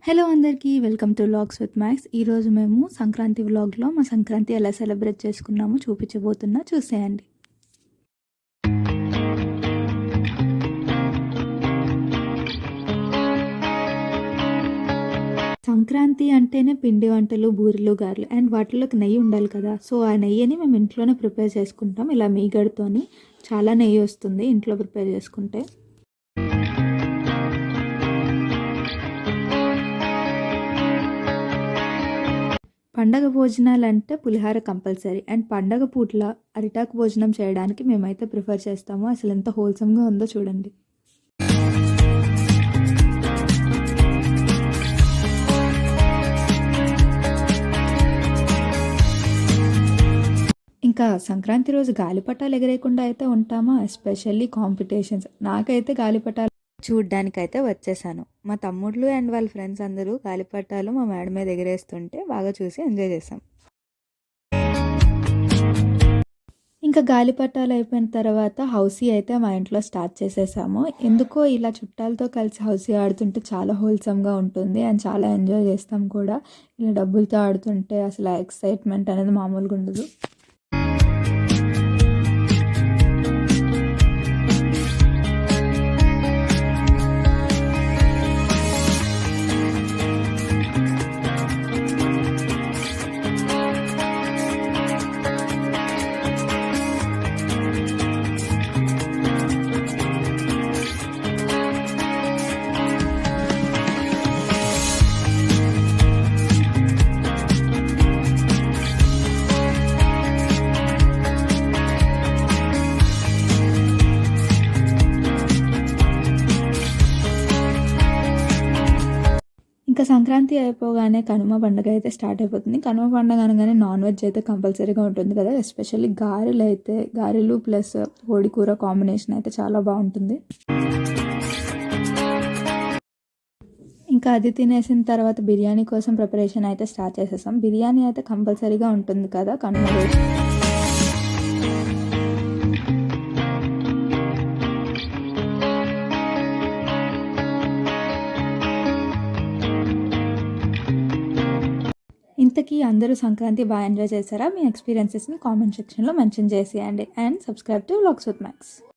Hello అందరికీ welcome to vlogs with max. ఈరోజు మేము సంక్రాంతి వ్లాగ్లో మా సంక్రాంతి ఎలా సెలబ్రేట్ చేసుకున్నామో చూపించబోతున్నా, చూసేయండి. సంక్రాంతి అంటేనే పిండి వంటలు, బూరెలు, గారెలు అండ్ వాటిలోకి నెయ్యి ఉండాలి కదా. సో ఆ నెయ్యిని మేము ఇంట్లోనే ప్రిపేర్ చేసుకుంటాం. ఇలా మీగడతోని చాలా నెయ్యి వస్తుంది ఇంట్లో ప్రిపేర్ చేసుకుంటే. పండగ భోజనాలంటే పులిహార కంపల్సరీ. అండ్ పండగ పూట్ల అరిటాకు భోజనం చేయడానికి మేమైతే ప్రిఫర్ చేస్తాము. అసలు ఎంత హోల్సమ్గా ఉందో చూడండి. ఇంకా సంక్రాంతి రోజు గాలిపటాలు ఎగరేయకుండా అయితే ఉంటామా, ఎస్పెషల్లీ కాంపిటీషన్స్. నాకైతే గాలిపటాలు చూడ్డానికైతే వచ్చేసాను. మా తమ్ముళ్ళు అండ్ వాళ్ళ ఫ్రెండ్స్ అందరూ గాలిపటాలు మా మేడ మీద ఎగరేస్తుంటే బాగా చూసి ఎంజాయ్ చేసాం. ఇంకా గాలిపటాలు అయిపోయిన తర్వాత హౌసీ అయితే మా ఇంట్లో స్టార్ట్ చేసేసాము. ఎందుకో ఇలా చుట్టాలతో కలిసి హౌసీ ఆడుతుంటే చాలా హోల్సమ్గా ఉంటుంది అండ్ చాలా ఎంజాయ్ చేస్తాం కూడా. ఇలా డబ్బులతో ఆడుతుంటే అసలు ఎక్సైట్మెంట్ అనేది మామూలుగా ఉండదు. ఇంకా సంక్రాంతి అయిపోగానే కనుమ పండుగ అయితే స్టార్ట్ అయిపోతుంది. కనుమ పండుగ అనగానే నాన్ వెజ్ అయితే కంపల్సరీగా ఉంటుంది కదా. ఎస్పెషల్లీ గారెలు ప్లస్ కోడి కూర కాంబినేషన్ అయితే చాలా బాగుంటుంది. ఇంకా అది తినేసిన తర్వాత బిర్యానీ కోసం ప్రిపరేషన్ అయితే స్టార్ట్ చేసేసాం. బిర్యానీ అయితే కంపల్సరీగా ఉంటుంది కదా కనుమ రోజు. ఇంతకీ అందరూ సంక్రాంతి బాగా ఎంజాయ్ చేశారా? మీ ఎక్స్పీరియన్సెస్ని కామెంట్ సెక్షన్లో మెన్షన్ చేసేయండి. And subscribe to vlogs with max.